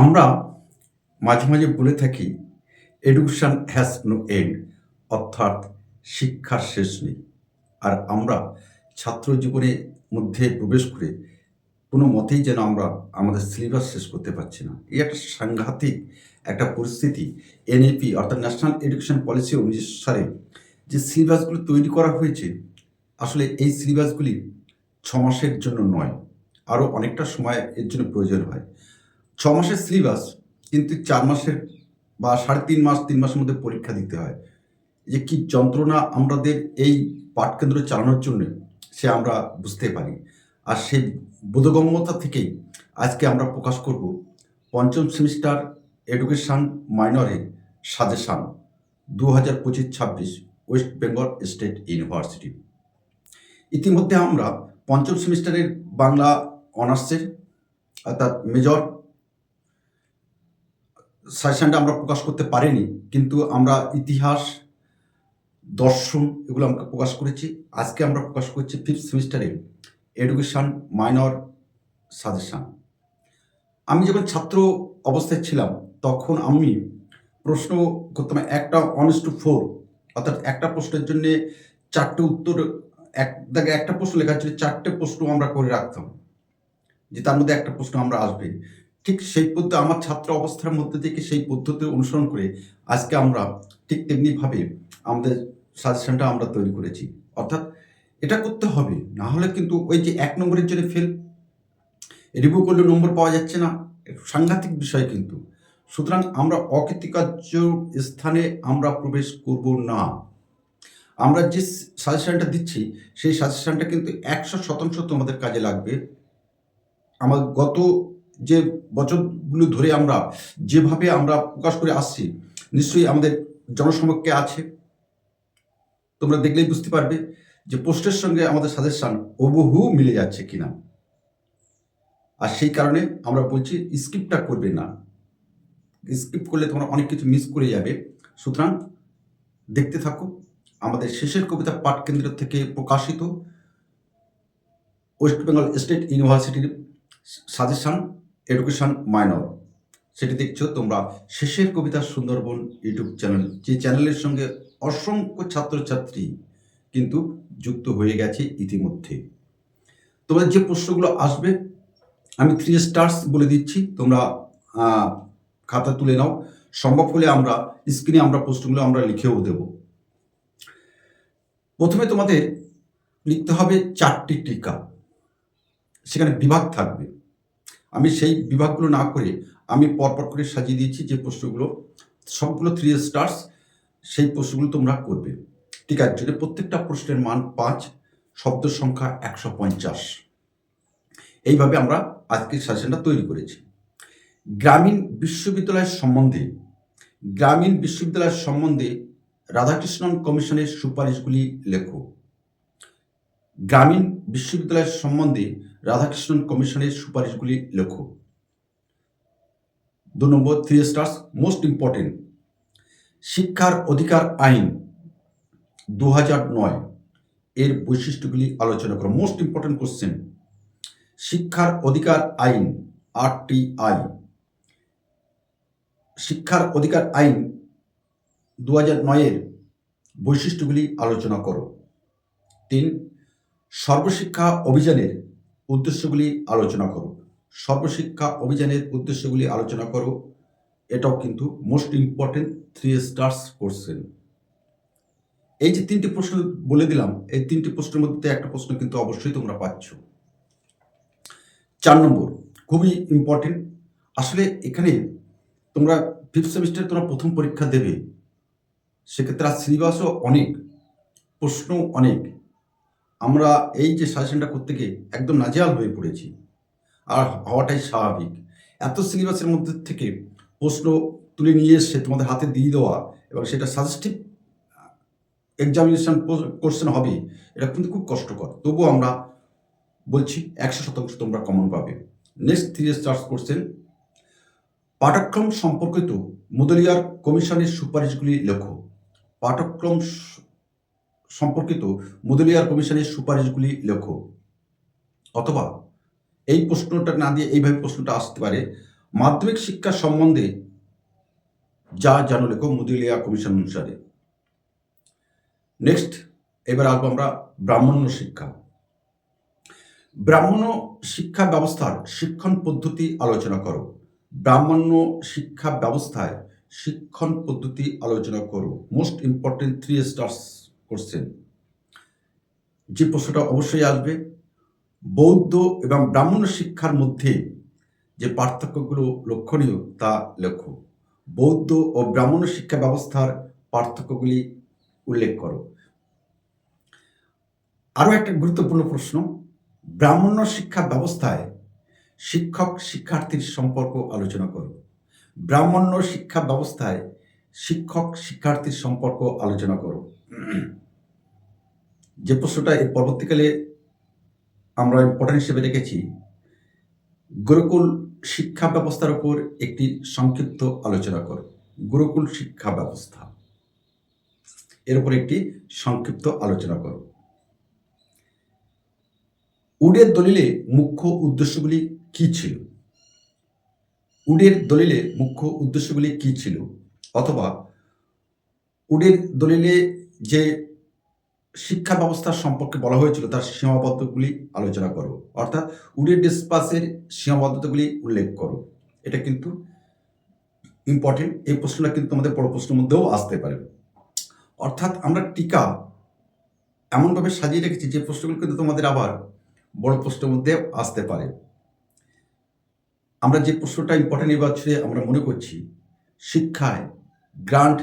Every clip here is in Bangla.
আমরা মাঝে মাঝে বলে থাকি এডুকেশন হ্যাজ নো এন্ড, অর্থাৎ শিক্ষার শেষ নেই। আর আমরা ছাত্র জীবনের মধ্যে প্রবেশ করে কোনো মতেই যেন আমরা আমাদের সিলেবাস শেষ করতে পারছি না। এই একটা সাংঘাতিক একটা পরিস্থিতি। এনইপি অর্থাৎ ন্যাশনাল এডুকেশন পলিসি অনুসারে যে সিলেবাসগুলো তৈরি করা হয়েছে, আসলে এই সিলেবাসগুলি 6 মাসের জন্য নয়, আরও অনেকটা সময় এর জন্য প্রয়োজন হয়। 6 মাসের সিলেবাস কিন্তু 4 মাসের বা 3.5 মাস 3 মাসের মধ্যে পরীক্ষা দিতে হয়। যে কি যন্ত্রণা আমাদের এই পাঠকেন্দ্র চালানোর জন্য সে আমরা বুঝতে পারি। আর সেই বোধগম্যতা থেকেই আজকে আমরা প্রকাশ করব পঞ্চম সেমিস্টার এডুকেশন মাইনরের suggestion 2025-26 West Bengal State University. ইতিমধ্যে আমরা পঞ্চম সেমিস্টারের বাংলা অনার্সের অর্থাৎ মেজর সাজেশনটা আমরা প্রকাশ করতে পারিনি, কিন্তু আমরা ইতিহাস, দর্শন এগুলো আমরা প্রকাশ করেছি। আজকে আমরা প্রকাশ করছি ফিফথ সেমিস্টারে এডুকেশন মাইনর সাজেশান। আমি যখন ছাত্র অবস্থায় ছিলাম তখন আমি প্রশ্ন করতাম একটা 1:4, অর্থাৎ একটা প্রশ্নের জন্যে 4টে উত্তর, এক দাগে একটা প্রশ্ন লেখা ছিল, 4টে প্রশ্ন আমরা করে রাখতাম যে তার মধ্যে একটা প্রশ্ন আমরা আসবে। ঠিক সেই পদ্ধতি আমার ছাত্র অবস্থার মধ্যে থেকে সেই পদ্ধতি অনুসরণ করে আজকে আমরা ঠিক তেমনিভাবে আমাদের সাজেশনটা আমরা তৈরি করেছি। অর্থাৎ এটা করতে হবে, না হলে কিন্তু ওই যে 1 নম্বরের জন্য ফেল, রিভিউ করলে নম্বর পাওয়া যাচ্ছে না, সাংঘাতিক বিষয় কিন্তু। সুতরাং আমরা অকৃতকার্য স্থানে আমরা প্রবেশ করব না। আমরা যে সাজেশনটা দিচ্ছি সেই সাজেশনটা কিন্তু 100% তোমাদের কাজে লাগবে। আমার গত যে বছরগুলো ধরে আমরা যেভাবে আমরা প্রকাশ করে আসছি, নিশ্চয়ই আমাদের জনসমক্ষে আছে। তোমরা দেখলেই বুঝতে পারবে যে পোস্টের সঙ্গে আমাদের সাজেশন হুবহু মিলে যাচ্ছে কিনা। আর সেই কারণে আমরা বলছি স্কিপটা করবে না। স্কিপ করলে তোমরা অনেক কিছু মিস করে যাবে। সুতরাং দেখতে থাকো আমাদের শেষের কবিতা পাঠকেন্দ্র থেকে প্রকাশিত ওয়েস্ট বেঙ্গল স্টেট ইউনিভার্সিটির সাজেশন এডুকেশন মাইনর। সেটি দেখছো তোমরা শেষের কবিতা সুন্দরবন ইউটিউব চ্যানেল, যে চ্যানেলের সঙ্গে অসংখ্য ছাত্রছাত্রী কিন্তু যুক্ত হয়ে গেছে ইতিমধ্যে। তোমাদের যে প্রশ্নগুলো আসবে আমি 3 স্টার্স বলে দিচ্ছি, তোমরা খাতা তুলে নাও। সম্ভব হলে আমরা স্ক্রিনে আমরা প্রশ্নগুলো আমরা লিখেও দেব। প্রথমে তোমাদের লিখতে হবে 4টি টিকা, সেখানে বিভাগ থাকবে। আমি সেই বিভাগগুলো না করে আমি পরপর করে সাজিয়ে দিয়েছি যে প্রশ্নগুলো, সবগুলো 3 স্টার্স, সেই প্রশ্নগুলো তোমরা করবে। টিকার জন্য প্রত্যেকটা প্রশ্নের মান 5, শব্দ সংখ্যা 150। এইভাবে আমরা আজকের সেশনটা তৈরি করেছি। গ্রামীণ বিশ্ববিদ্যালয়ের সম্বন্ধে রাধাকৃষ্ণন কমিশনের সুপারিশগুলি লেখো। গ্রামীণ বিশ্ববিদ্যালয়ের সম্বন্ধে রাধাকৃষ্ণন কমিশনের সুপারিশগুলি লেখো। 2 নম্বর 3 স্টার্স, মোস্ট ইম্পর্টেন্ট, শিক্ষার অধিকার আইন 2009 এর বৈশিষ্ট্যগুলি আলোচনা করো। মোস্ট ইম্পর্টেন্ট কোশ্চেন, শিক্ষার অধিকার আইন RTI, শিক্ষার অধিকার আইন 2009 এর বৈশিষ্ট্যগুলি আলোচনা করো। 3, সর্বশিক্ষা অভিযানের উদ্দেশ্যগুলি আলোচনা করো। সর্বশিক্ষা অভিযানের উদ্দেশ্যগুলি আলোচনা করো। এটাও কিন্তু মোস্ট ইম্পর্টেন্ট 3 স্টার্স কোশ্চেন। এই যে 3টি প্রশ্ন বলে দিলাম, এই 3টি প্রশ্নের মধ্যে একটা প্রশ্ন কিন্তু অবশ্যই তোমরা পাচ্ছ। 4 নম্বর খুবই ইম্পর্টেন্ট। আসলে এখানে তোমরা ফিফথ সেমিস্টারে তোমরা প্রথম পরীক্ষা দেবে, সেক্ষেত্রে আর সিলেবাসও অনেক, প্রশ্ন অনেক। আমরা এই যে সাজেশনটা করতে গিয়ে একদম নাজেহাল হয়ে পড়েছি, আর হওয়াটাই স্বাভাবিক। এত সিলেবাসের মধ্যে থেকে প্রশ্ন তুলে নিয়ে এসে তোমাদের হাতে দিয়ে দেওয়া এবং সেটা সাজেস্টিভ এক্সামিনেশন কোশ্চেন হবে, এটা কিন্তু খুব কষ্টকর। তবুও আমরা বলছি 100% তোমরা কমন পাবে। নেক্সট 3 স্টার্স কোশ্চেন, পাঠ্যক্রম সম্পর্কিত মুদলিয়ার কমিশনের সুপারিশগুলি লেখো। পাঠ্যক্রম সম্পর্কিত মুদলিয়ার কমিশনের সুপারিশগুলি লেখো। অথবা এই প্রশ্নটা না দিয়ে এইভাবে প্রশ্নটা আসতে পারে, মাধ্যমিক শিক্ষা সম্বন্ধে যা জানো লেখো মুদিলিয়া কমিশন অনুসারে। নেক্সট, এবার আসবো আমরা ব্রাহ্মণ্য শিক্ষা। ব্রাহ্মণ্য শিক্ষা ব্যবস্থার শিক্ষণ পদ্ধতি আলোচনা করো। ব্রাহ্মণ্য শিক্ষা ব্যবস্থায় শিক্ষণ পদ্ধতি আলোচনা করো। Most important 3 stars question. যে প্রশ্নটা অবশ্যই আসবে, বৌদ্ধ এবং ব্রাহ্মণ্য শিক্ষার মধ্যে যে পার্থক্যগুলো লক্ষণীয় তা লেখো। বৌদ্ধ ও ব্রাহ্মণ্য শিক্ষা ব্যবস্থার পার্থক্যগুলি উল্লেখ করো। আরও একটা গুরুত্বপূর্ণ প্রশ্ন, ব্রাহ্মণ্য শিক্ষা ব্যবস্থায় শিক্ষক শিক্ষার্থীর সম্পর্ক আলোচনা করো। ব্রাহ্মণ্য শিক্ষা ব্যবস্থায় শিক্ষক শিক্ষার্থীর সম্পর্ক আলোচনা করো। যে প্রশ্নটা এর পরবর্তীকালে আমরা ইম্পর্টেন্ট হিসেবে রেখেছি, গুরুকুল শিক্ষা ব্যবস্থার উপর একটি সংক্ষিপ্ত আলোচনা করো। গুরুকুল শিক্ষা ব্যবস্থা এর উপর একটি সংক্ষিপ্ত আলোচনা করো। উডের দলিলে মুখ্য উদ্দেশ্যগুলি কি ছিল? উডের দলিলে মুখ্য উদ্দেশ্যগুলি কি ছিল, অথবা উডের দলিলে যে শিক্ষা ব্যবস্থা সম্পর্কে বলা হয়েছিল তার সীমাবদ্ধতাগুলি আলোচনা করো। অর্থাৎ উডের ডিসপাসের সীমাবদ্ধতাগুলি উল্লেখ করো। এটা কিন্তু ইম্পর্টেন্ট। এই প্রশ্নটা কিন্তু আমাদের বড় প্রশ্নের মধ্যেও আসতে পারে। অর্থাৎ আমরা টিকা এমনভাবে সাজিয়ে রেখেছি যে প্রশ্নগুলো কিন্তু তোমাদের আবার বড় প্রশ্নের মধ্যে আসতে পারে। আমরা যে প্রশ্নটা ইম্পর্টেন্ট এই বছরে আমরা মনে করছি, শিক্ষায় গ্রান্ট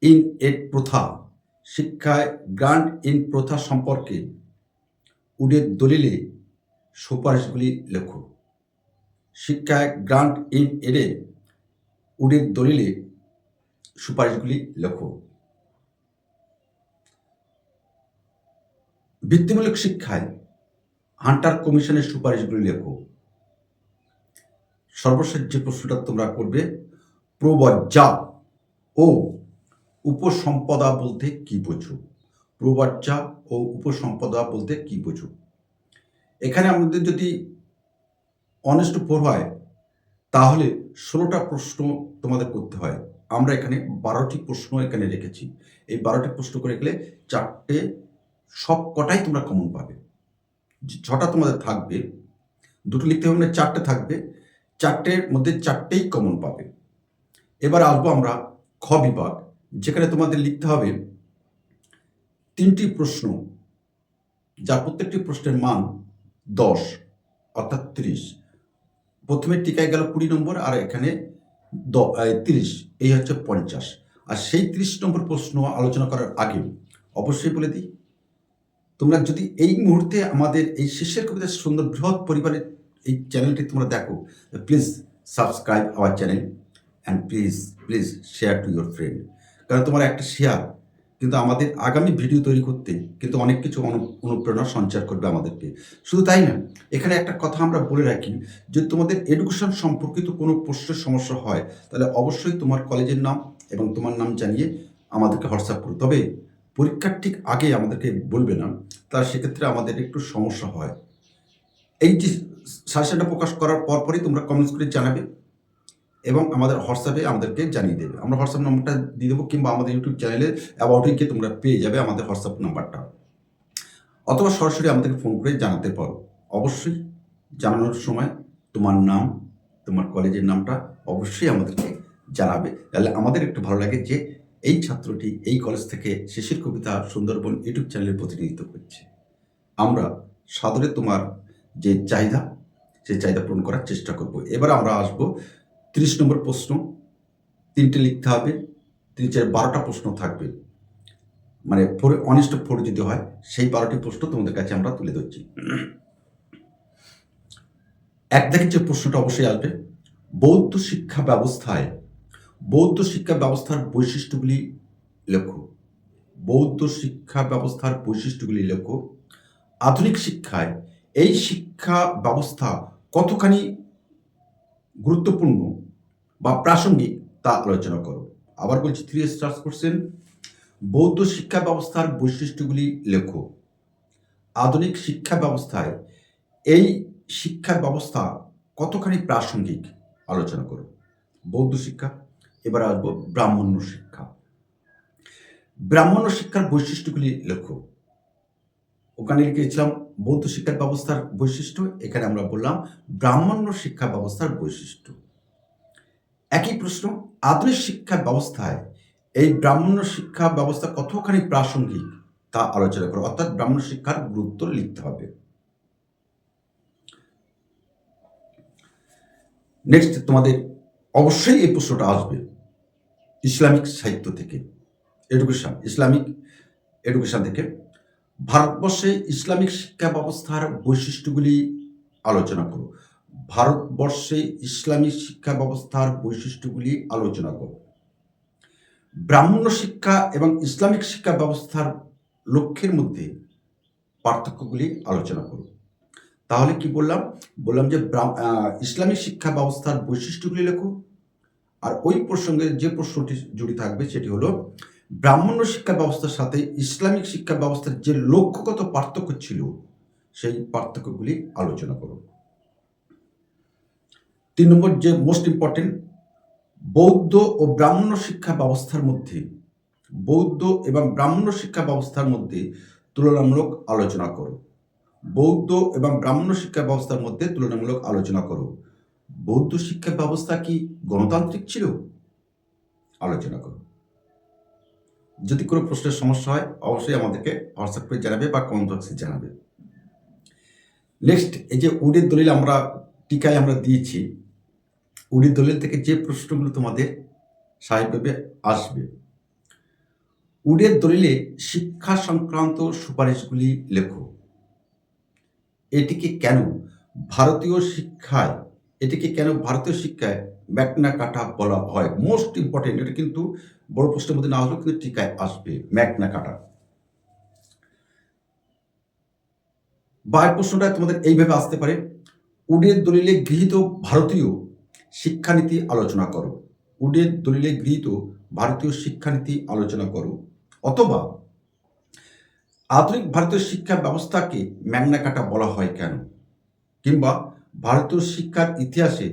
ইন এড প্রথা, শিক্ষায় গ্রান্ট ইন প্রথা সম্পর্কে উডের দলিলে সুপারিশগুলি লেখো। শিক্ষায় গ্রান্ট ইন এডে উডের দলিলে সুপারিশগুলি লেখো। বৃত্তিমূলক শিক্ষায় হান্টার কমিশনের সুপারিশগুলি লেখো। সর্বশেষ যে প্রশ্নটা তোমরা করবে, প্রবজ্জা ও উপসম্পদা বলতে কি বোঝো? প্রবজ্জা ও উপসম্পদা বলতে কি বোঝো? এখানে আমাদের যদি অনেস্ট 4 হয় তাহলে 16টা প্রশ্ন তোমাদের করতে হয়। আমরা এখানে 12টি প্রশ্ন এখানে রেখেছি। এই 12টি প্রশ্ন করে গেলে 4টে সব কটাই তোমরা কমন পাবে। 6টা তোমাদের থাকবে, 2টো লিখতে হবে না, 4টে থাকবে। 4টের মধ্যে 4টেই কমন পাবে। এবার আসবো আমরা খ বিভাগ, যেখানে তোমাদের লিখতে হবে 3টি প্রশ্ন, যার প্রত্যেকটি প্রশ্নের মান 10 অর্থাৎ 30। প্রথমে টিকায় গেল 20 নম্বর, আর এখানে 30, এই হচ্ছে 50। আর সেই 30 নম্বর প্রশ্ন আলোচনা করার আগে অবশ্যই বলে দিই, তোমরা যদি এই মুহূর্তে আমাদের এই শেষের কবিতা সুন্দর বৃহৎ পরিবারের এই চ্যানেলটি তোমরা দেখো, please subscribe our channel and please share to your friend. কারণ তোমার একটা শেয়ার কিন্তু আমাদের আগামী ভিডিও তৈরি করতে কিন্তু অনেক কিছু অনুপ্রেরণা সঞ্চার করবে আমাদেরকে। শুধু তাই না, এখানে একটা কথা আমরা বলে রাখি, যে তোমাদের এডুকেশন সম্পর্কিত কোনো প্রশ্নের সমস্যা হয় তাহলে অবশ্যই তোমার কলেজের নাম এবং তোমার নাম জানিয়ে আমাদেরকে হোয়াটসঅ্যাপ করো। তবে পরীক্ষার ঠিক আগে আমাদেরকে বলবে না, তার সেক্ষেত্রে আমাদের একটু সমস্যা হয়। এই যে সাজেশনটা প্রকাশ করার পরপরই তোমরা কমেন্টস করে জানাবে এবং আমাদের হোয়াটসঅ্যাপে আমাদেরকে জানিয়ে দেবে। আমরা হোয়াটসঅ্যাপ নাম্বারটা দিয়ে দেবো, কিংবা আমাদের ইউটিউব চ্যানেলে অ্যাবাউটে গিয়ে তোমরা পেয়ে যাবে আমাদের হোয়াটসঅ্যাপ নাম্বারটা, অথবা সরাসরি আমাদেরকে ফোন করে জানাতে পারো। অবশ্যই জানানোর সময় তোমার নাম, তোমার কলেজের নামটা অবশ্যই আমাদেরকে জানাবে। তাহলে আমাদের একটু ভালো লাগে যে এই ছাত্রটি এই কলেজ থেকে শিশির কবিতা সুন্দরবন ইউটিউব চ্যানেলের প্রতিনিধিত্ব করছে। আমরা সাদরে তোমার যে চাহিদা, সেই চাহিদা পূরণ করার চেষ্টা করব। এবার আমরা আসবো 30 নম্বর প্রশ্ন। 3টে লিখতে হবে, 3 4 12টা প্রশ্ন থাকবে, মানে 1:4 যদি হয় সেই 12টি প্রশ্ন তোমাদের কাছে আমরা তুলে ধরছি। এক দেখে যে প্রশ্নটা অবশ্যই আসবে, বৌদ্ধ শিক্ষা ব্যবস্থার বৈশিষ্ট্যগুলি লেখো। বৌদ্ধ শিক্ষা ব্যবস্থার বৈশিষ্ট্যগুলি লেখো। আধুনিক শিক্ষায় এই শিক্ষা ব্যবস্থা কতখানি গুরুত্বপূর্ণ বা প্রাসঙ্গিক তা আলোচনা করো। আবার বলছি, 3 স্টার্স কোশ্চেন। বৌদ্ধ শিক্ষা ব্যবস্থার বৈশিষ্ট্যগুলি লেখো। আধুনিক শিক্ষা ব্যবস্থায় এই শিক্ষা ব্যবস্থা কতখানি প্রাসঙ্গিক আলোচনা করো। বৌদ্ধ শিক্ষা, এবার আসবো ব্রাহ্মণ্য শিক্ষা। ব্রাহ্মণ্য শিক্ষার বৈশিষ্ট্যগুলি লেখো। ওখানে লিখেছিলাম বৌদ্ধ শিক্ষার ব্যবস্থার বৈশিষ্ট্য, এখানে আমরা বললাম ব্রাহ্মণ্য শিক্ষা ব্যবস্থার বৈশিষ্ট্য। একই প্রশ্ন, আধুনিক শিক্ষা ব্যবস্থায় এই ব্রাহ্মণ্য শিক্ষা ব্যবস্থা কতখানি প্রাসঙ্গিক তা আলোচনা করো, অর্থাৎ ব্রাহ্মণ্য শিক্ষার গুরুত্ব লিখতে হবে। নেক্সট, তোমাদের অবশ্যই এই প্রশ্নটা আসবে ইসলামিক সাহিত্য থেকে, ইসলামিক এডুকেশন থেকে। ভারতবর্ষে ইসলামিক শিক্ষা ব্যবস্থার বৈশিষ্ট্যগুলি আলোচনা করো। ভারতবর্ষে ইসলামিক শিক্ষা ব্যবস্থার বৈশিষ্ট্যগুলি আলোচনা করো। ব্রাহ্মণ্য শিক্ষা এবং ইসলামিক শিক্ষা ব্যবস্থার লক্ষ্যের মধ্যে পার্থক্যগুলি আলোচনা করো। তাহলে কি বললাম? বললাম যে ইসলামিক শিক্ষা ব্যবস্থার বৈশিষ্ট্যগুলি লেখো, আর ওই প্রসঙ্গে যে প্রশ্নটি জড়িত থাকবে সেটি হলো ব্রাহ্মণ্য শিক্ষা ব্যবস্থার সাথে ইসলামিক শিক্ষা ব্যবস্থার যে লক্ষ্যগত পার্থক্য ছিল সেই পার্থক্যগুলি আলোচনা করো। 3 নম্বর, যে মোস্ট ইম্পর্টেন্ট, বৌদ্ধ ও ব্রাহ্মণ্য শিক্ষা ব্যবস্থার মধ্যে, বৌদ্ধ এবং ব্রাহ্মণ্য শিক্ষা ব্যবস্থার মধ্যে তুলনামূলক আলোচনা করো। বৌদ্ধ এবং ব্রাহ্মণ্য শিক্ষা ব্যবস্থার মধ্যে তুলনামূলক আলোচনা করো। বৌদ্ধ শিক্ষা ব্যবস্থা কি গণতান্ত্রিক ছিল? আলোচনা করো। যদি কোনো প্রশ্নের সমস্যা হয় অবশ্যই আমাদেরকে হোয়াটসঅ্যাপ করে জানাবে বা কমেন্ট বক্সে জানাবে। নেক্সট, এই যে উডের দলিল আমরা টিকায় আমরা দিয়েছি, উডের দলিল থেকে যে প্রশ্নগুলো তোমাদের স্বাভাবিকভাবে আসবে, উডের দলিলে শিক্ষা সংক্রান্ত সুপারিশগুলি লেখো। এটিকে কেন ভারতীয় শিক্ষায় ম্যাগনা কার্টা বলা হয়? মোস্ট ইম্পর্টেন্ট, এটা কিন্তু বড় প্রশ্নের মধ্যে না আসলেও কিন্তু টিকায় আসবে ম্যাগনা কার্টা। বা প্রশ্নটা তোমাদের এইভাবে আসতে পারে, উডের দলিলে গৃহীত ভারতীয় শিক্ষানীতি আলোচনা করো। উডের দলিলে গৃহীত ভারতীয় শিক্ষানীতি আলোচনা করো। অথবা আধুনিক ভারতীয় শিক্ষা ব্যবস্থাকে ম্যাগনা কার্টা বলা হয় কেন? কিংবা ভারতীয় শিক্ষার ইতিহাসে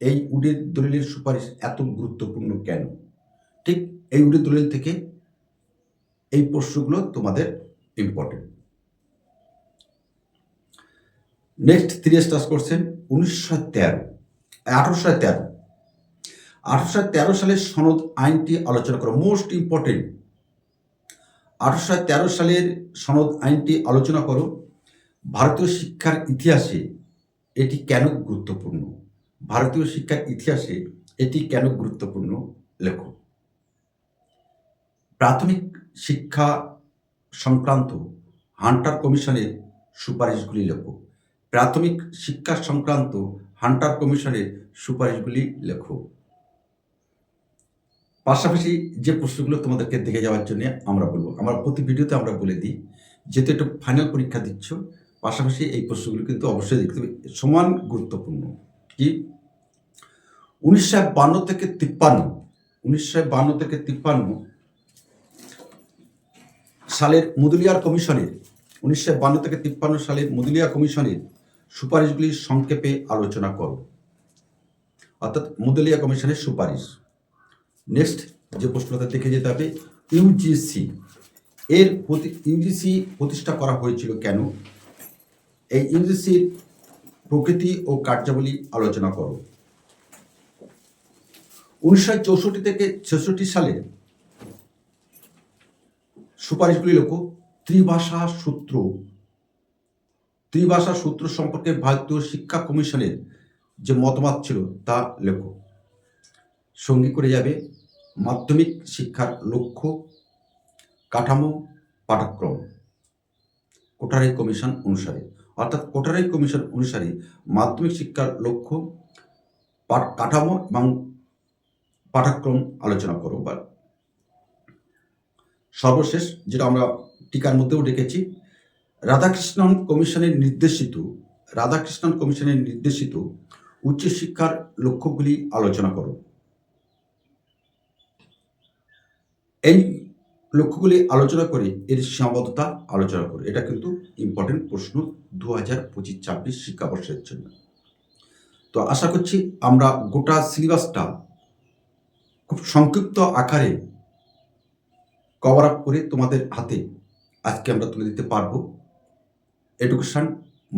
এই উডের দলিলের সুপারিশ এত গুরুত্বপূর্ণ কেন? ঠিক এই উডের দলিল থেকে এই প্রশ্নগুলো তোমাদের ইম্পর্টেন্ট। নেক্সট 3 স্টার্স করছেন 1813 সালের সনদ আইনটি আলোচনা করো। মোস্ট ইম্পর্টেন্ট, 1813 সালের সনদ আইনটি আলোচনা করো। ভারতীয় শিক্ষার ইতিহাসে এটি কেন গুরুত্বপূর্ণ? ভারতীয় শিক্ষার ইতিহাসে এটি কেন গুরুত্বপূর্ণ লেখো। প্রাথমিক শিক্ষা সংক্রান্ত হান্টার কমিশনের সুপারিশগুলি লেখো। প্রাথমিক শিক্ষা সংক্রান্ত হান্টার কমিশনের সুপারিশগুলি লেখো। পাশাপাশি যে প্রশ্নগুলো তোমাদেরকে দেখে যাওয়ার জন্য আমরা বলবো, আমরা প্রতি ভিডিওতে আমরা বলে দিই, যেহেতু একটু ফাইনাল পরীক্ষা দিচ্ছ, পাশাপাশি এই প্রশ্নগুলো কিন্তু অবশ্যই দেখতে হবে, সমান গুরুত্বপূর্ণ। কি 1952 থেকে 53 সালের মুদলিয়ার কমিশনের 1952 থেকে 53 সালের মুদলিয়া কমিশনের সুপারিশগুলি সংক্ষেপে আলোচনা করো। অর্থাৎ মুদলিয়া কমিশনের সুপারিশ। নেক্সট যে প্রশ্নটা দেখে যেতে হবে, ইউজিসি প্রতিষ্ঠা করা হয়েছিল কেন? এই ইউজিসির প্রকৃতি ও কার্যাবলী আলোচনা করো। 1964 থেকে 66 সালের সুপারিশগুলি লেখো। ত্রিভাষা সূত্র সম্পর্কে ভারতীয় শিক্ষা কমিশনের যে মতামত ছিল তা লেখো। সঙ্গী করে যাবে মাধ্যমিক শিক্ষার লক্ষ্য, কাঠামো, পাঠ্যক্রম কোটারি কমিশন অনুসারে। অর্থাৎ কোটারি কমিশন অনুসারে মাধ্যমিক শিক্ষার লক্ষ্য, কাঠামো এবং পাঠ্যক্রম আলোচনা করো। বা সর্বশেষ যেটা আমরা টিকার মধ্যেও রেখেছি, রাধাকৃষ্ণন কমিশনের নির্দেশিত উচ্চশিক্ষার লক্ষ্যগুলি আলোচনা করো। এই লক্ষ্যগুলি আলোচনা করে এর সীমাবদ্ধতা আলোচনা করো। এটা কিন্তু ইম্পর্টেন্ট প্রশ্ন 2025-26 শিক্ষাবর্ষের জন্য। তো আশা করছি আমরা গোটা সিলেবাসটা খুব সংক্ষিপ্ত আকারে কভার আপ করে তোমাদের হাতে আজকে আমরা তুলে দিতে পারবো। Education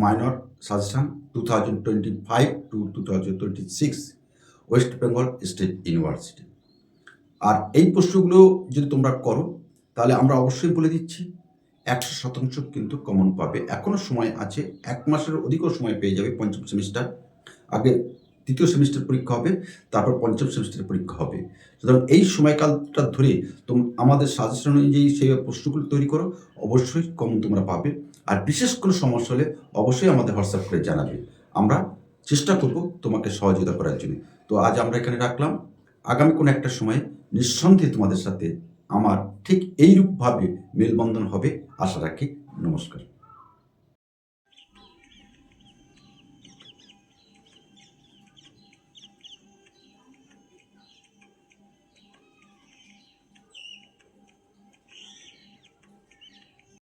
minor suggestion 2025 to 2026 West Bengal State University. আর এই প্রশ্নগুলো যদি তোমরা করো তাহলে আমরা অবশ্যই বলে দিচ্ছি 100% কিন্তু কমন পাবে। এখনও সময় আছে, 1 মাসের অধিকও সময় পেয়ে যাবে। পঞ্চম সেমিস্টার আগে তৃতীয় সেমিস্টার পরীক্ষা হবে, তারপর পঞ্চম সেমিস্টারের পরীক্ষা হবে। সুতরাং এই সময়কালটা ধরে আমাদের সাজেশন অনুযায়ী সেই প্রশ্নগুলো তৈরি করো, অবশ্যই কমন তোমরা পাবে। আর বিশেষ কোনো সমস্যা হলে অবশ্যই আমাদের হোয়াটসঅ্যাপ করে জানাবে, আমরা চেষ্টা করব তোমাকে সহযোগিতা করার জন্য। তো আজ আমরা এখানে রাখলাম। আগামী কোনো একটা সময়ে নিঃসন্দেহে তোমাদের সাথে আমার ঠিক এইরূপভাবে মেলবন্ধন হবে আশা রাখি। নমস্কার।